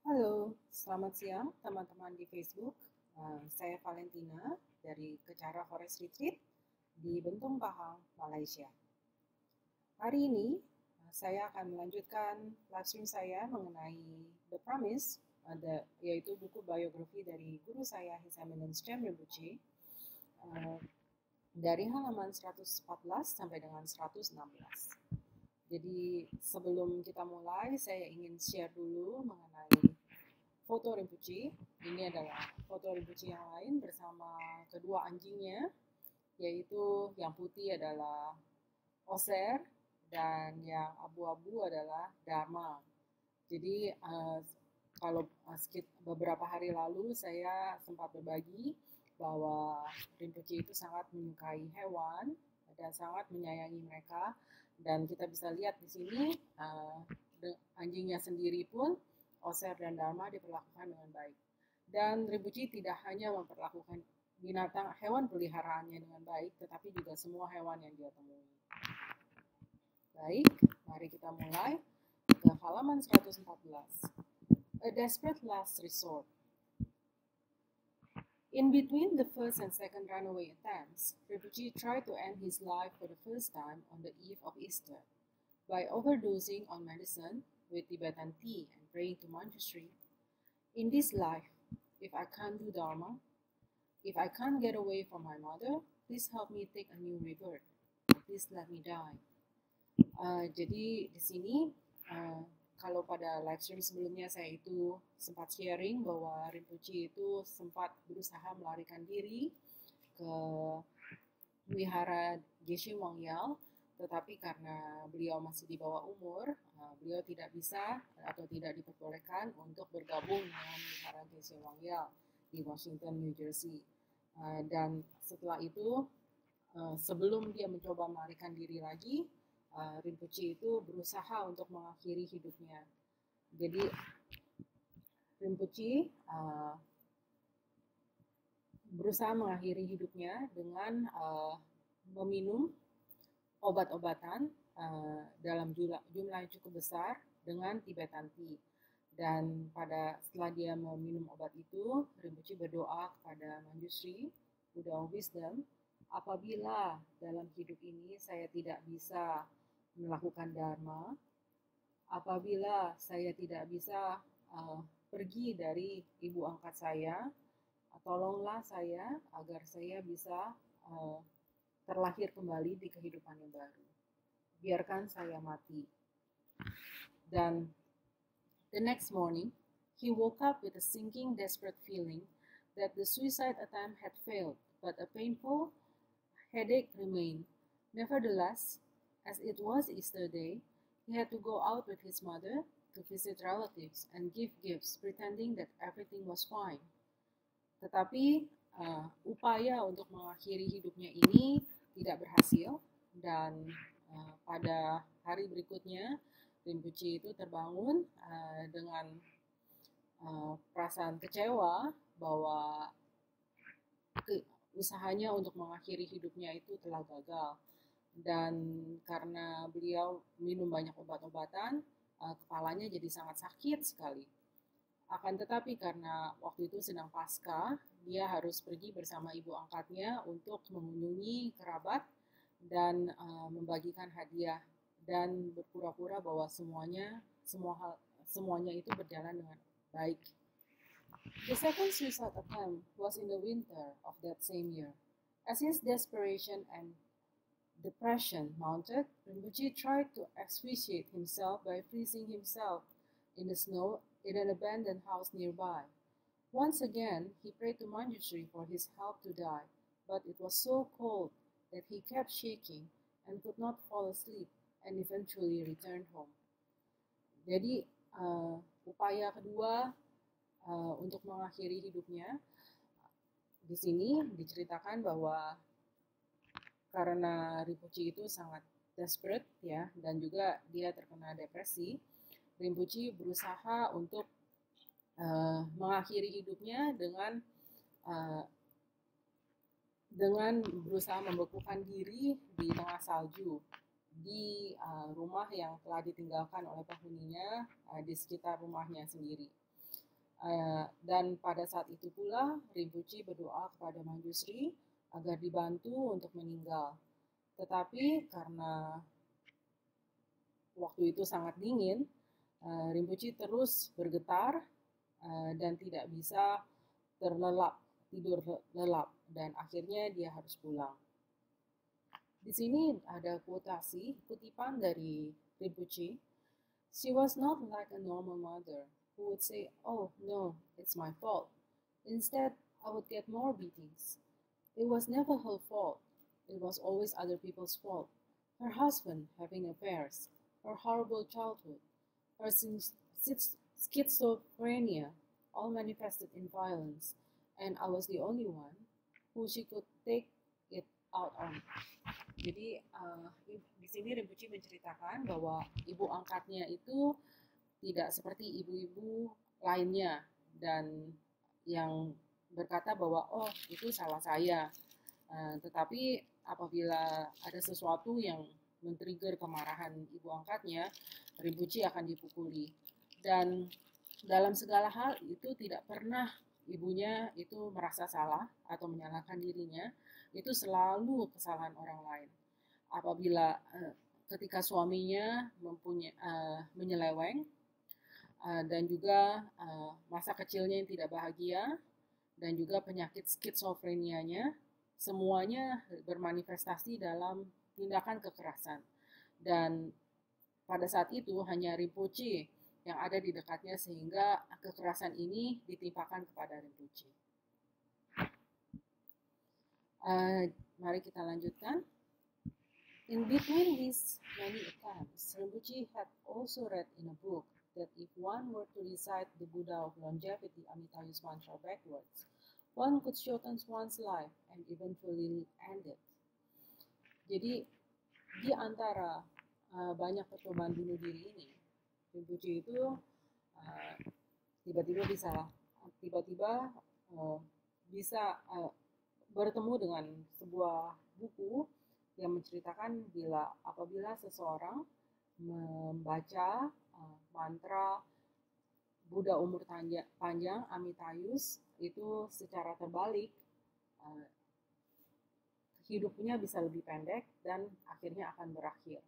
Halo, selamat siang teman-teman di Facebook. Saya Valentina dari Kecara Forest Retreat di Bentong Pahang, Malaysia. Hari ini saya akan melanjutkan live stream saya mengenai The Promise, yaitu buku biografi dari guru saya His Eminence Chem Rinpoche, dari halaman 114 sampai dengan 116. Jadi sebelum kita mulai, saya ingin share dulu mengenai foto Rinpoche. Ini adalah foto Rinpoche yang lain bersama kedua anjingnya, yaitu yang putih adalah Oser dan yang abu-abu adalah Dharma. Jadi kalau beberapa hari lalu saya sempat berbagi bahwa Rinpoche itu sangat menyukai hewan dan sangat menyayangi mereka, dan kita bisa lihat di sini anjingnya sendiri pun Oser dan Dharma diperlakukan dengan baik. Dan Rinpoche tidak hanya memperlakukan hewan peliharaannya dengan baik, tetapi juga semua hewan yang dia temui. Baik, mari kita mulai ke halaman 114. A desperate last resort. In between the first and second runaway attempts, Rinpoche tried to end his life for the first time on the eve of Easter by overdosing on medicine with Tibetan tea and praying to Manjushri. In this life, if I can't do Dharma, if I can't get away from my mother, please help me take a new rebirth. Please let me die. Jadi di sini kalau pada live stream sebelumnya saya itu sempat sharing bahwa Rinpoche itu sempat berusaha melarikan diri ke wihara Geshe Wangyal, tetapi karena beliau masih di bawah umur, beliau tidak bisa atau tidak diperbolehkan untuk bergabung dengan wihara Geshe Wangyal di Washington, New Jersey. Dan setelah itu, sebelum dia mencoba melarikan diri lagi, Rinpoche itu berusaha untuk mengakhiri hidupnya. Jadi Rinpoche berusaha mengakhiri hidupnya dengan meminum obat-obatan dalam jumlah yang cukup besar dengan Tibetan tea. Dan setelah dia meminum obat itu, Rinpoche berdoa kepada Manjushri, Buddha of Wisdom, apabila dalam hidup ini saya tidak bisa melakukan Dharma, apabila saya tidak bisa pergi dari ibu angkat saya, tolonglah saya agar saya bisa terlahir kembali di kehidupan yang baru. Biarkan saya mati. Dan the next morning, he woke up with a sinking, desperate feeling that the suicide attempt had failed, but a painful headache remained. Nevertheless, as it was Easter Day, he had to go out with his mother to visit relatives and give gifts, pretending that everything was fine. Tetapi upaya untuk mengakhiri hidupnya ini tidak berhasil, dan pada hari berikutnya Rinpoche itu terbangun dengan perasaan kecewa bahwa usahanya untuk mengakhiri hidupnya itu telah gagal. Dan karena beliau minum banyak obat-obatan, kepalanya jadi sangat sakit sekali. Akan tetapi karena waktu itu sedang Paskah, dia harus pergi bersama ibu angkatnya untuk mengunjungi kerabat dan membagikan hadiah, dan berpura-pura bahwa semuanya itu berjalan dengan baik. The second suicide attempt was in the winter of that same year. As his desperation and depression mounted, Rinpoche tried to asphyxiate himself by freezing himself in the snow in an abandoned house nearby. Once again, he prayed to Manjushri for his help to die, but it was so cold that he kept shaking and could not fall asleep and eventually returned home. Jadi, upaya kedua untuk mengakhiri hidupnya di sini diceritakan bahwa karena Rinpoche itu sangat desperate ya, dan juga dia terkena depresi, Rinpoche berusaha untuk mengakhiri hidupnya dengan berusaha membekukan diri di tengah salju di rumah yang telah ditinggalkan oleh penghuninya di sekitar rumahnya sendiri. Dan pada saat itu pula Rinpoche berdoa kepada Manjusri agar dibantu untuk meninggal. Tetapi karena waktu itu sangat dingin, Rinpoche terus bergetar dan tidak bisa tidur lelap, dan akhirnya dia harus pulang. Di sini ada kutipan dari Rinpoche. She was not like a normal mother who would say, "Oh no, it's my fault." Instead, I would get more beatings. It was never her fault. It was always other people's fault. Her husband having affairs, her horrible childhood, her schizophrenia, all manifested in violence, and I was the only one who she could take it out on. Jadi di sini Rinpoche menceritakan bahwa ibu angkatnya itu tidak seperti ibu-ibu lainnya dan yang berkata bahwa oh itu salah saya. Tetapi apabila ada sesuatu yang men-trigger kemarahan ibu angkatnya, Rinpoche akan dipukuli. Dan dalam segala hal itu tidak pernah ibunya itu merasa salah atau menyalahkan dirinya, itu selalu kesalahan orang lain. Apabila ketika suaminya menyeleweng dan juga masa kecilnya yang tidak bahagia dan juga penyakit skizofrenianya, semuanya bermanifestasi dalam tindakan kekerasan. Dan pada saat itu hanya Rinpoche yang ada di dekatnya sehingga kekerasan ini ditimpakan kepada Rinpoche. Mari kita lanjutkan. In between these many attempts, Rinpoche had also read in a book that if one were to recite the Buddha of longevity Amitayus mantra backwards, one could shorten one's life and eventually end it. Jadi di antara banyak percobaan bunuh diri ini, Rinpoche itu tiba-tiba bisa bertemu dengan sebuah buku yang menceritakan apabila seseorang membaca mantra Buddha umur panjang Amitayus itu secara terbalik, hidupnya bisa lebih pendek dan akhirnya akan berakhir.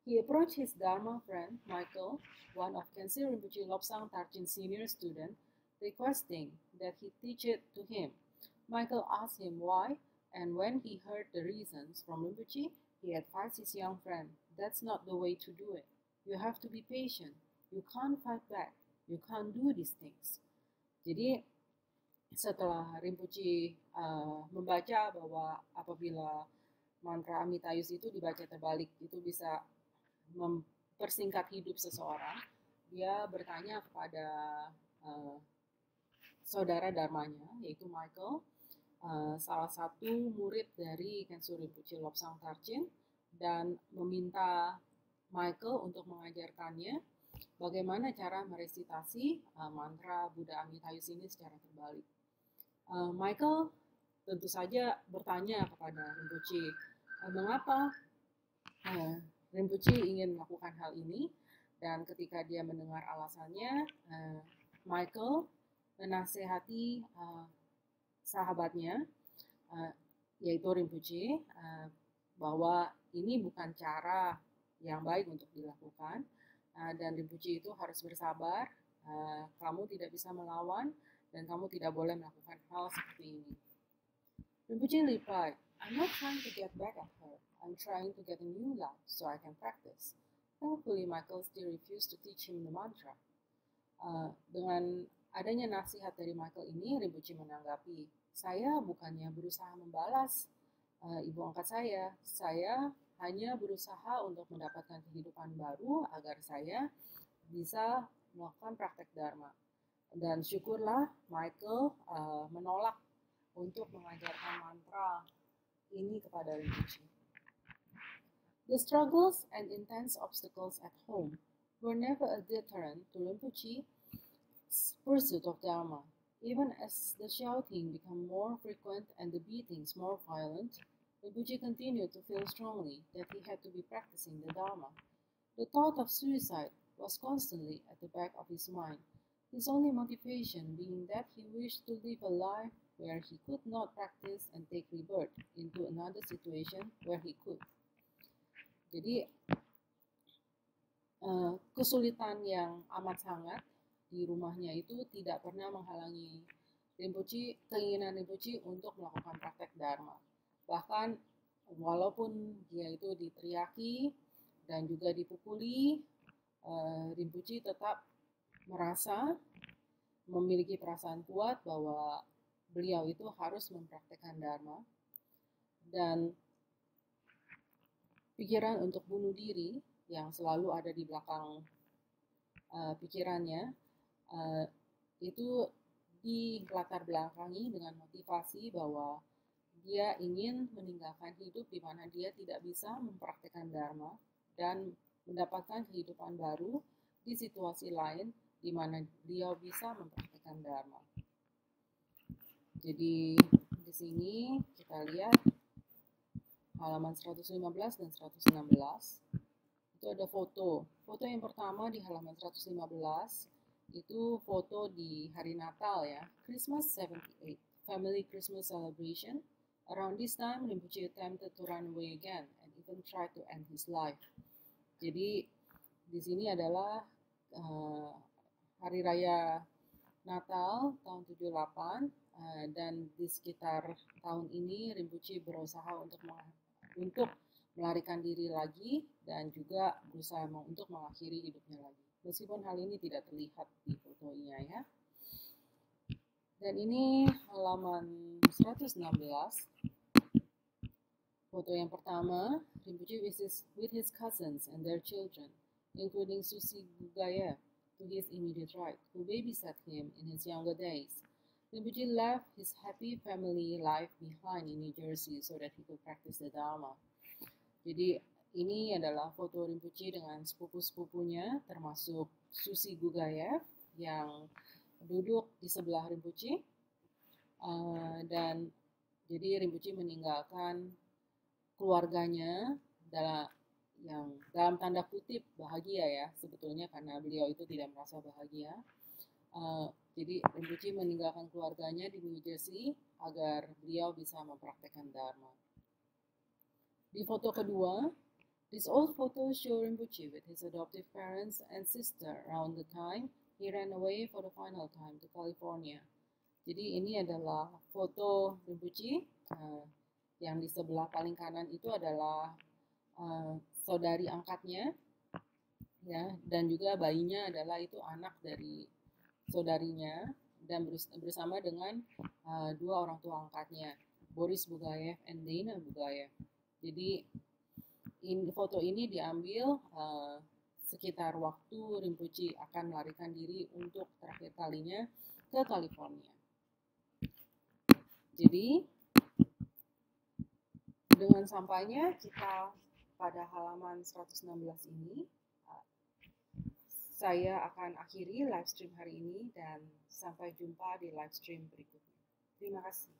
He approached his Dharma friend Michael, one of Khyentse Rinpoche Lobsang Tarchin senior student, requesting that he teach it to him. Michael asked him why, and when he heard the reasons from Rinpoche, he advised his young friend, "That's not the way to do it. You have to be patient. You can't fight back. You can't do these things." Jadi setelah Rinpoche membaca bahwa apabila mantra Amitayus itu dibaca terbalik itu bisa mempersingkat hidup seseorang, dia bertanya kepada saudara dharmanya yaitu Michael, salah satu murid dari Khyentse Rinpoche Lobsang Tarchin, dan meminta Michael untuk mengajarkannya bagaimana cara meresitasi mantra Buddha Amitayus ini secara terbalik. Michael tentu saja bertanya kepada Rinpoche, mengapa Rinpoche ingin melakukan hal ini, dan ketika dia mendengar alasannya, Michael menasehati sahabatnya, yaitu Rinpoche, bahwa ini bukan cara yang baik untuk dilakukan, dan Rinpoche itu harus bersabar, kamu tidak bisa melawan, dan kamu tidak boleh melakukan hal seperti ini. Rinpoche replied, "I'm not trying to get back at her. I'm trying to get a new life so I can practice." Thankfully, Michael still refused to teach him the mantra. Dengan adanya nasihat dari Michael ini, Rinpoche menanggapi, "Saya bukannya berusaha membalas ibu angkat saya hanya berusaha untuk mendapatkan kehidupan baru agar saya bisa melakukan praktek Dharma." Dan syukurlah Michael menolak untuk mengajarkan mantra ini kepada Rinpoche. The struggles and intense obstacles at home were never a deterrent to Rinpoche's pursuit of Dharma. Even as the shouting became more frequent and the beatings more violent, Rinpoche continued to feel strongly that he had to be practicing the Dharma. The thought of suicide was constantly at the back of his mind. His only motivation being that he wished to live a life where he could not practice and take rebirth into another situation where he could. Jadi kesulitan yang amat sangat di rumahnya itu tidak pernah menghalangi keinginan Rinpoche untuk melakukan praktek Dharma. Bahkan walaupun dia itu diteriaki dan juga dipukuli, Rinpoche tetap merasa memiliki perasaan kuat bahwa beliau itu harus mempraktekkan Dharma, dan pikiran untuk bunuh diri yang selalu ada di belakang pikirannya itu dilatar belakangi dengan motivasi bahwa dia ingin meninggalkan hidup di mana dia tidak bisa mempraktekkan Dharma dan mendapatkan kehidupan baru di situasi lain di mana dia bisa mempraktekkan Dharma. Jadi di sini kita lihat halaman 115 dan 116. Itu ada foto. Foto yang pertama di halaman 115 itu foto di hari Natal ya, Christmas 78, family Christmas celebration. Around this time, Rinpoche attempted to run away again and even tried to end his life. Jadi di sini adalah hari raya Natal tahun 78, dan di sekitar tahun ini Rinpoche berusaha untuk melarikan diri lagi dan juga berusaha untuk mengakhiri hidupnya lagi. Meskipun hal ini tidak terlihat di fotonya ya. Dan ini halaman 116. Foto yang pertama, Rinpoche with his cousins and their children, including Susi Gugaya, to his immediate right, who babysat him in his younger days. Rinpoche left his happy family life behind in New Jersey so that he could practice the Dharma. Jadi ini adalah foto Rinpoche dengan sepupu-sepupunya, termasuk Susi Gugayev yang duduk di sebelah Rinpoche. Dan jadi Rinpoche meninggalkan keluarganya dalam tanda kutip bahagia ya, sebetulnya karena beliau itu tidak merasa bahagia. Jadi Rinpoche meninggalkan keluarganya di New Jersey agar beliau bisa mempraktekkan Dharma. Di foto kedua, this old photo shows Rinpoche with his adoptive parents and sister around the time he ran away for the final time to California. Jadi ini adalah foto Rinpoche, yang di sebelah paling kanan itu adalah saudari angkatnya, ya, dan juga bayinya adalah itu anak dari saudarinya, dan bersama dengan dua orang tua angkatnya, Boris Bugayev and Dana Bugayev. Jadi foto ini diambil sekitar waktu Rinpoche akan melarikan diri untuk terakhir kalinya ke California. Jadi dengan sampainya kita pada halaman 116 ini, saya akan akhiri live stream hari ini dan sampai jumpa di live stream berikutnya. Terima kasih.